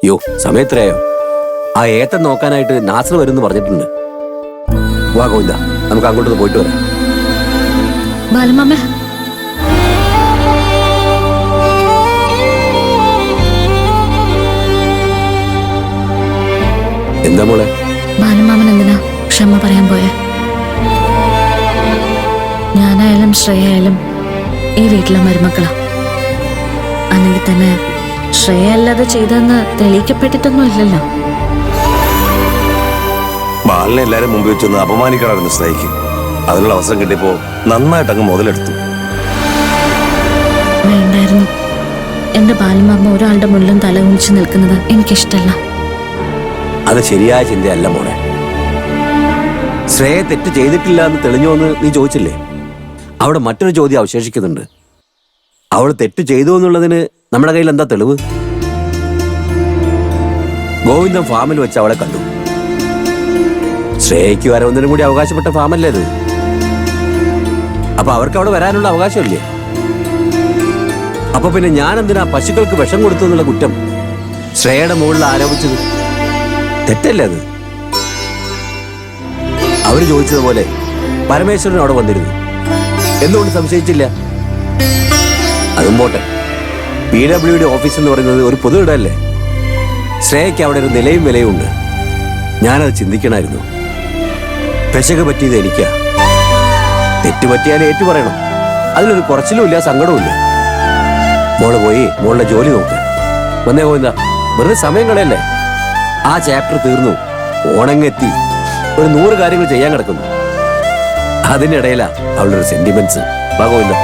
യോ സമയത്രയോ? ആ ഏത്തൻ നോക്കാനായിട്ട് നാസർ വരുമെന്ന് പറഞ്ഞിട്ടുണ്ട്. വാ ഗോവിന്ദ, നമുക്ക് അങ്ങോട്ടൊന്ന് പോയിട്ട് വരാം. ബാലമാമ, എന്താ മോളെ? ബാലമാമൻ എന്തിനാ ക്ഷമ പറയാൻ പോയെ? ഞാനായാലും ശ്രേയായാലും ഈ വീട്ടിലെ മരുമക്കളാ. അല്ലെങ്കിൽ തന്നെ ശ്രേയ അല്ലാതെ ചെയ്തെന്ന് തെളിയിക്കപ്പെട്ടിട്ടൊന്നും ഇല്ലല്ലോ. ബാലിനെ എല്ലാരും മുമ്പിൽ വെച്ചൊന്ന് അപമാനിക്കണമെന്ന് സ്നേഹിക്കും. അതിനുള്ള അവസരം കിട്ടിയപ്പോ നന്നായിട്ട് അങ്ങ് മുതലെടുത്തു. വേണ്ടായിരുന്നു. എന്റെ ബാലമാമ ഒരാളുടെ മുന്നിലും തല കുനിച്ച് നിൽക്കുന്നത് എനിക്കിഷ്ടല്ല. അത് ശരിയായ ചിന്തയല്ല മോളെ. ശ്രേയ തെറ്റ് ചെയ്തിട്ടില്ല എന്ന് തെളിഞ്ഞോ എന്ന് നീ ചോദിച്ചില്ലേ? അവിടെ മറ്റൊരു ചോദ്യം അവശേഷിക്കുന്നുണ്ട്. അവൾ തെറ്റ് ചെയ്തു എന്നുള്ളതിന് നമ്മുടെ കയ്യിൽ എന്താ തെളിവ്? ഗോവിന്ദൻ ഫാമിൽ വെച്ച് അവളെ കണ്ടു. ശ്രേയയ്ക്ക് വരവൊന്നിനും കൂടി അവകാശപ്പെട്ട ഫാമല്ലേ അത്? അപ്പൊ അവർക്ക് അവിടെ വരാനുള്ള അവകാശമില്ലേ? അപ്പൊ പിന്നെ ഞാൻ എന്തിനാ പശുക്കൾക്ക് വിഷം കൊടുത്തു എന്നുള്ള കുറ്റം ശ്രേയയുടെ മുകളിൽ ആരോപിച്ചത്? തെറ്റല്ലേ അത്? അവര് ചോദിച്ചതുപോലെ പരമേശ്വരൻ അവിടെ വന്നിരുന്നു. എന്തുകൊണ്ട് സംശയിച്ചില്ല? അതും പോട്ടെ, PWD ഓഫീസ് എന്ന് പറയുന്നത് ഒരു പൊതു ഇടമല്ലേ? ശ്രേയയ്ക്ക് അവിടെ ഒരു നിലയും വിലയും ഉണ്ട്. ഞാനത് ചിന്തിക്കണമായിരുന്നു. പെശക് പറ്റിയത് എനിക്കാ. തെറ്റ് പറ്റിയാൽ ഏറ്റു പറയണം. അതിലൊരു കുറച്ചിലും ഇല്ല, സങ്കടവും ഇല്ല. മോള് പോയി മോളുടെ ജോലി നോക്ക്. വന്നേ പോയിന്താ, വെറുതെ സമയം കളയല്ലേ. ആ ചാപ്റ്റർ തീർന്നു, ഓണങ്ങെത്തി. ഒരു 100 കാര്യങ്ങൾ ചെയ്യാൻ കിടക്കുന്നു. അതിനിടയിലാ അവളുടെ ഒരു സെന്റിമെന്റ്സ്. ഗോവിന്ദ.